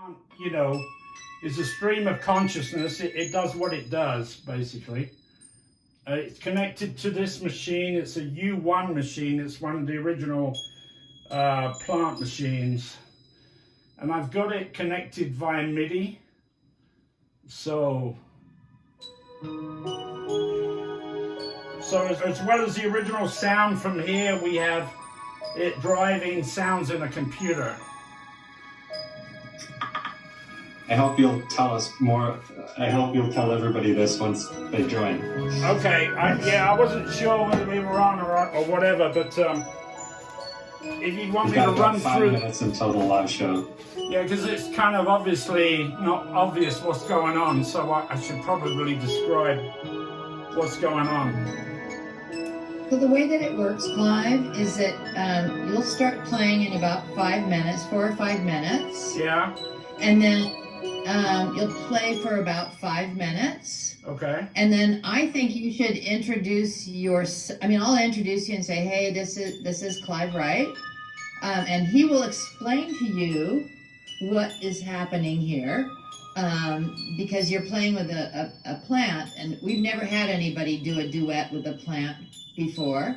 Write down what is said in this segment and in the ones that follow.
plant, you know, is a stream of consciousness. It does what it does, basically. It's connected to this machine. It's a U1 machine. It's one of the original plant machines. And I've got it connected via MIDI. So as well as the original sound from here, we have it driving sounds in a computer. I hope you'll tell us more. I hope you'll tell everybody this once they join. Okay, I wasn't sure whether we were on or whatever, but if you want me to run 5 through... minutes until the live show. Yeah, because it's kind of obviously not obvious what's going on, so I should probably describe what's going on. So the way that it works, Clive, is that you'll start playing in about 5 minutes, 4 or 5 minutes. Yeah. And then you'll play for about 5 minutes. Okay. And then I think you should introduce I'll introduce you and say, hey, this is Clive Wright. And he will explain to you what is happening here. Because you're playing with a plant, and we've never had anybody do a duet with a plant before.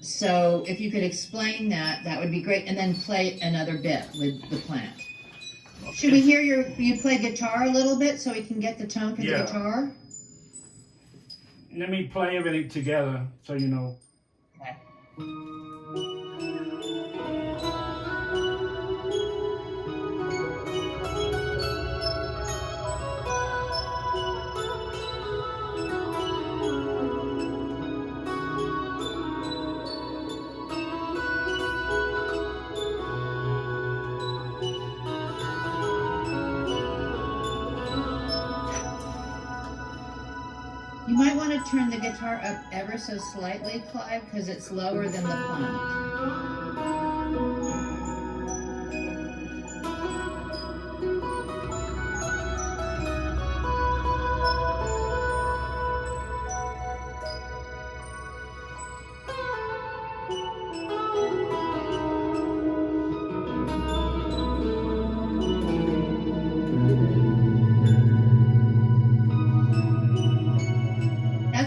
So if you could explain that, that would be great. And then play another bit with the plant. Should we hear you play guitar a little bit so we can get the tone for the guitar? Let me play everything together so you know. Okay. You might want to turn the guitar up ever so slightly, Clive, because it's lower than the plant.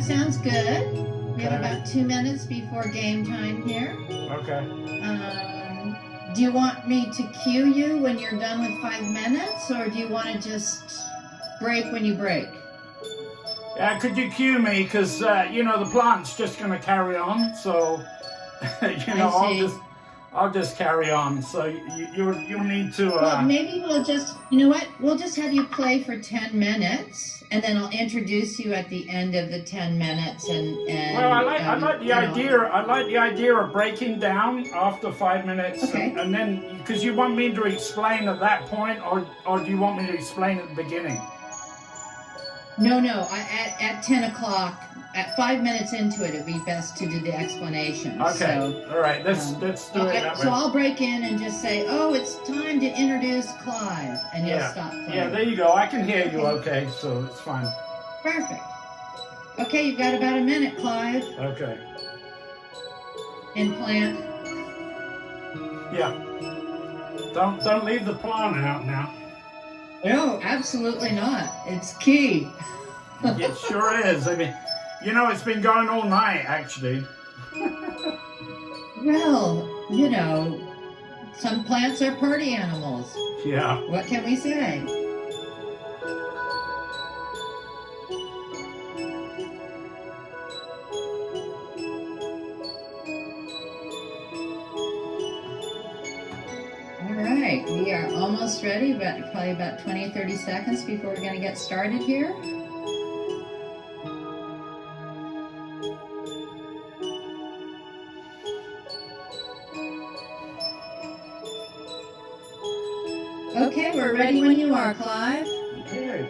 Sounds good. We have about 2 minutes before game time here. Okay. Do you want me to cue you when you're done with 5 minutes, or do you want to just break when you break? Yeah, could you cue me? Because, you know, the plant's just going to carry on. So, you know, I'll just carry on. So you'll need to... Well, maybe we'll just... You know what? We'll just have you play for 10 minutes. And then I'll introduce you at the end of the 10 minutes, and well, I like the idea. I like the idea of breaking down after 5 minutes, okay. and then because you want me to explain at that point, or do you want me to explain at the beginning? No. At 10 o'clock, at 5 minutes into it, it'd be best to do the explanation. Okay. So, all right. Let's do it that way. So I'll break in and just say, "Oh, it's time to introduce Clive," and you'll stop playing. Yeah, there you go. I can hear you. Okay, so it's fine. Perfect. Okay, you've got about a minute, Clive. Okay. In plant. Yeah. Don't leave the plant out now. No, absolutely not. It's key. It sure is. I mean, you know, it's been going all night, actually. Well, you know, some plants are party animals. Yeah. What can we say? All right, we are almost ready, but probably about 20 or 30 seconds before we're going to get started here. Okay, we're ready when you are, Clive. Okay.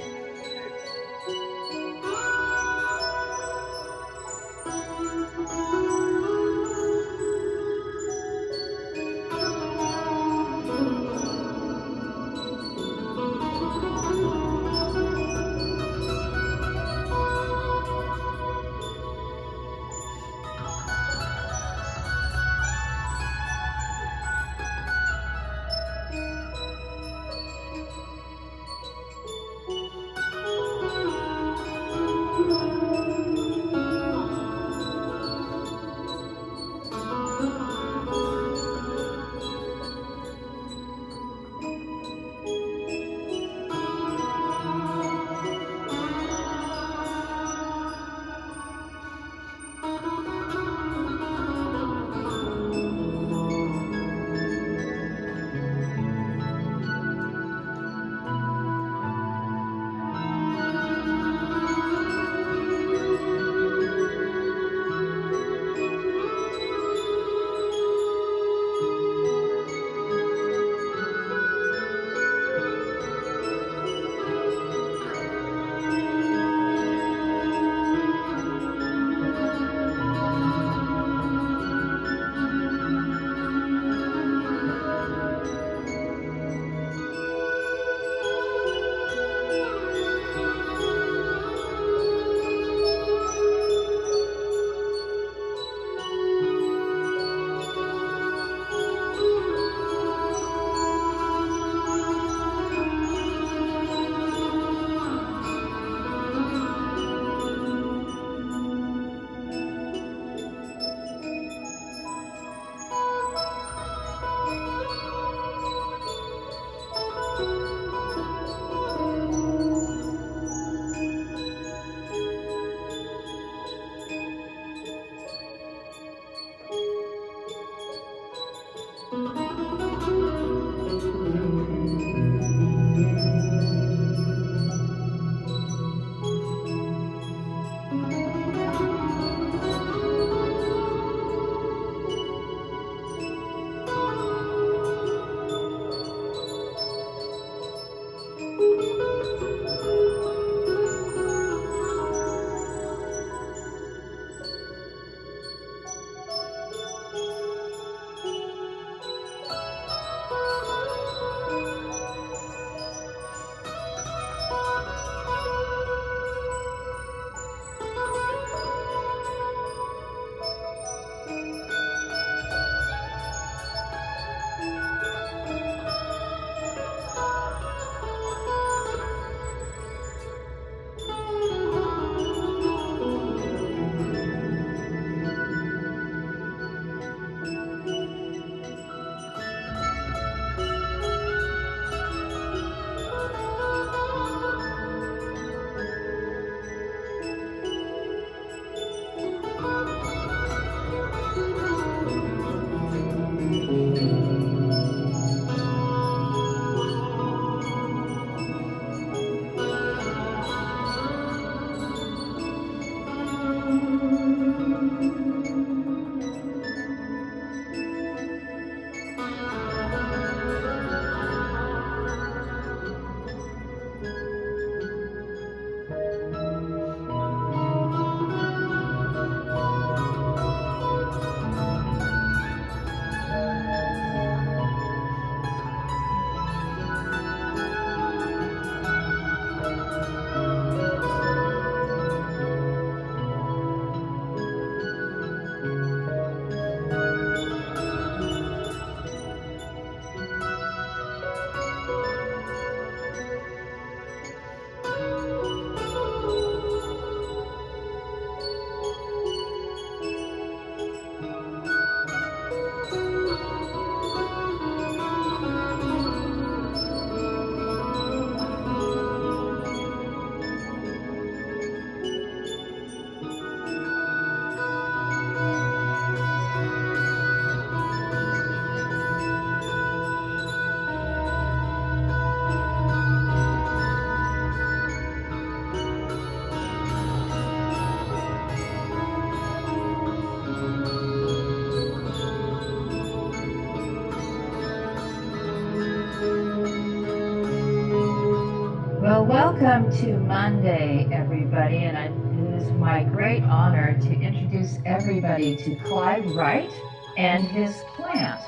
Well, welcome to Monday, everybody, and it is my great honor to introduce everybody to Clive Wright and his plant.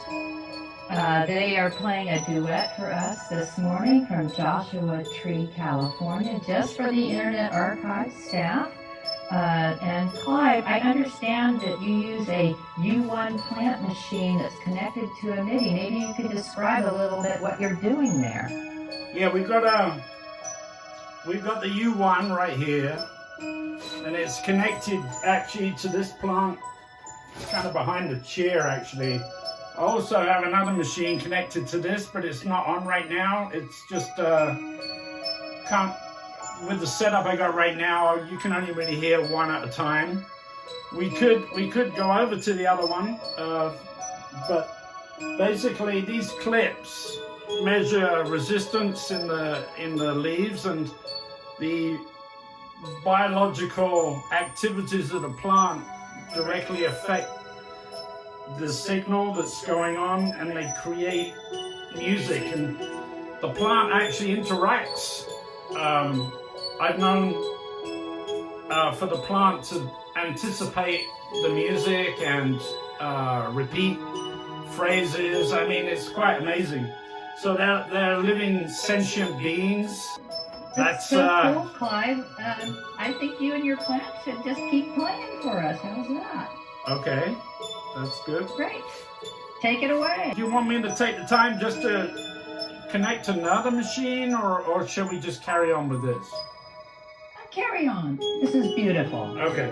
They are playing a duet for us this morning from Joshua Tree, California, just for the Internet Archive staff. And Clive, I understand that you use a U1 plant machine that's connected to a MIDI. Maybe you could describe a little bit what you're doing there. Yeah, we've got the U1 right here, and it's connected actually to this plant. It's kind of behind the chair actually. I also have another machine connected to this, but it's not on right now. It's just with the setup I got right now, you can only really hear one at a time. We could go over to the other one, but basically these clips measure resistance in the leaves and the biological activities of the plant directly affect the signal that's going on, and they create music, and the plant actually interacts. I've known for the plant to anticipate the music and repeat phrases. I mean, it's quite amazing. So they're living sentient beings. That's so cool, Clive. I think you and your plant should just keep playing for us. How's that? Okay, that's good. Great. Take it away. Do you want me to take the time just to connect another machine, or shall we just carry on with this? Carry on. This is beautiful. Okay.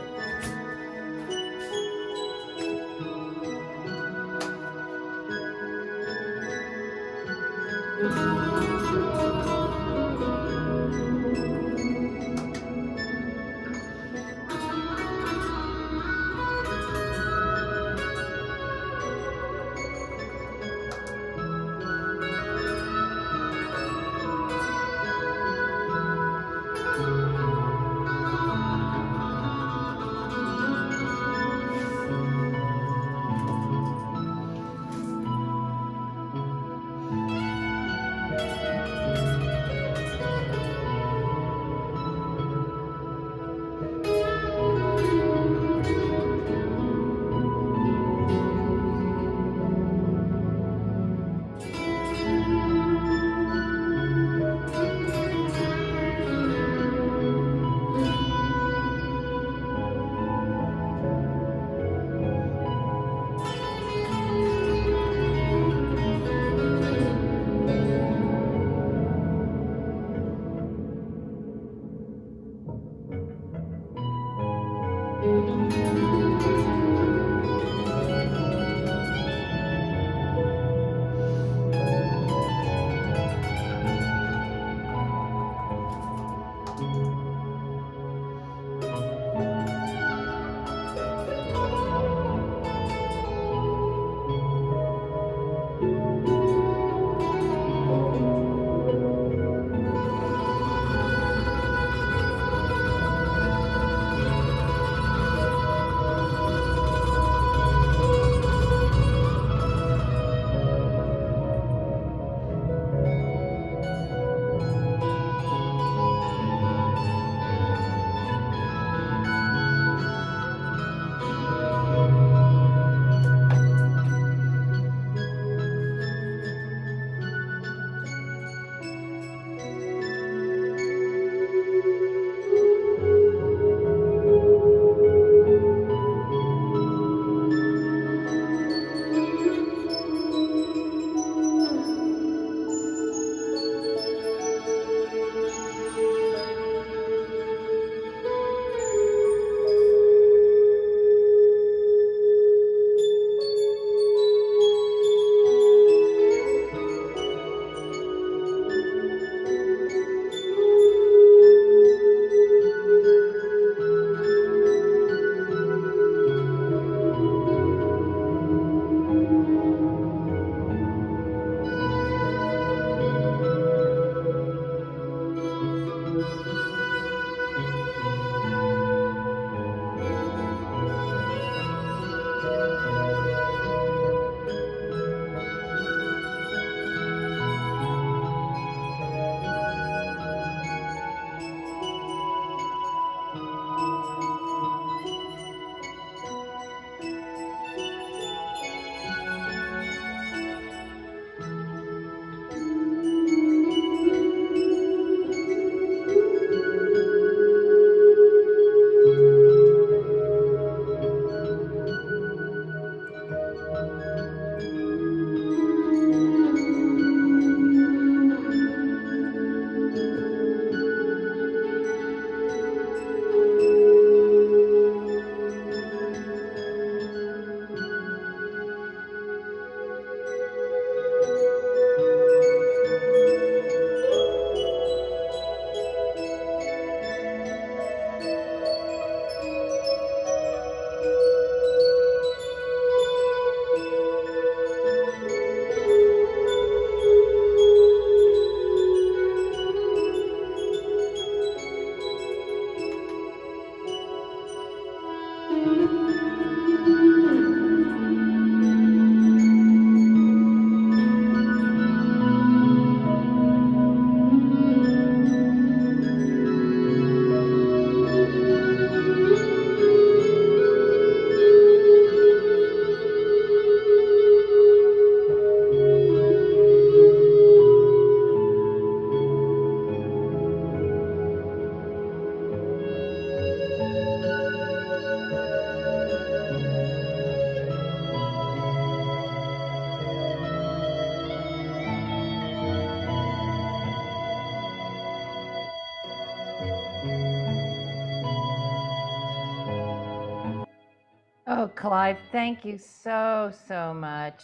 Oh, Clive, thank you so much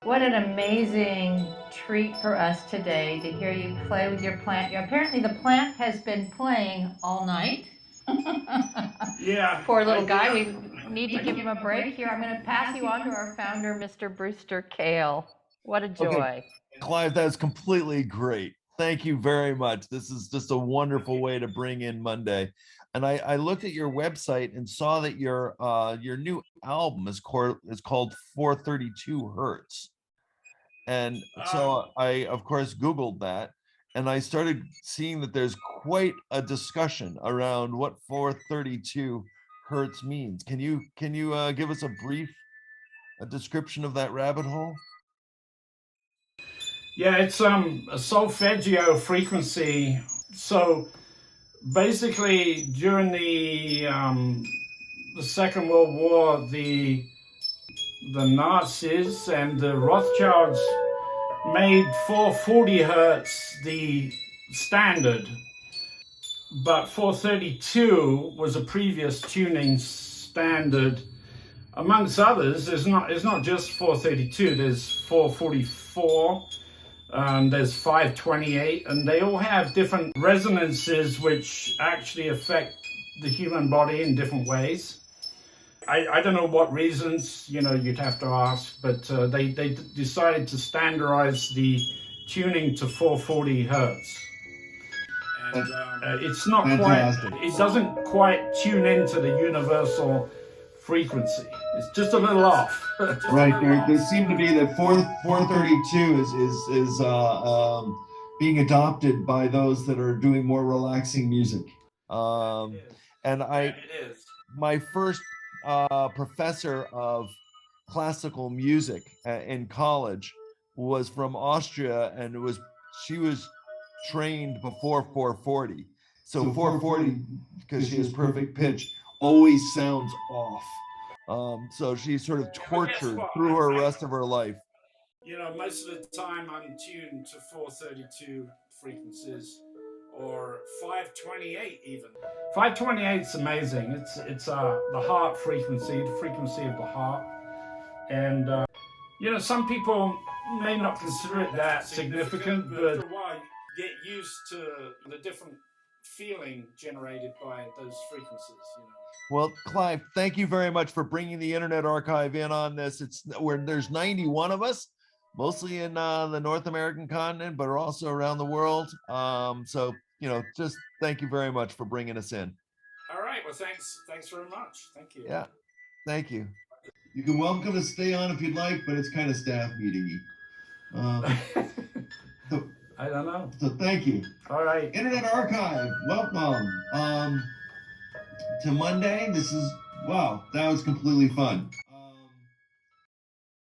What an amazing treat for us today to hear you play with your plant. Apparently the plant has been playing all night. Yeah. Poor little guy. We need to give him a break here. I'm going to pass you on to our founder, Mr. Brewster Kale. What a joy. Okay, Clive, that was completely great. Thank you very much. This is just a wonderful way to bring in Monday. And I looked at your website and saw that your new album is called 432 Hertz. And so I, of course, Googled that, and I started seeing that there's quite a discussion around what 432 hertz means. Can you give us a brief description of that rabbit hole? Yeah, it's a solfeggio frequency. So basically, during the Second World War, the Nazis and the Rothschilds made 440 hertz the standard, but 432 was a previous tuning standard. Amongst others, it's not just 432. There's 444. There's 528, and they all have different resonances which actually affect the human body in different ways. I don't know what reasons, you'd have to ask, but they decided to standardize the tuning to 440 hertz. And it's not Fantastic. quite, it doesn't quite tune into the universal frequency. It's just a little off. Right. There seemed to be that 432 is being adopted by those that are doing more relaxing music. And my first professor of classical music in college was from Austria, and she was trained before 440. So 440, because she has perfect pitch, always sounds off. So she's sort of tortured through her rest of her life. Most of the time I'm tuned to 432 frequencies, or 528 even. 528 is amazing. It's the heart frequency, the frequency of the heart. And some people may not consider it that significant, but after a while you get used to the different feeling generated by those frequencies. Well, Clive, thank you very much for bringing the Internet Archive in on this. There's 91 of us, mostly in the North American continent, but are also around the world. So, just thank you very much for bringing us in. All right. Well, thanks very much. Thank you. Yeah, thank you. You can welcome to stay on if you'd like, but it's kind of staff meeting-y. So, I don't know. So thank you. All right. Internet Archive, welcome to Monday. Wow, that was completely fun.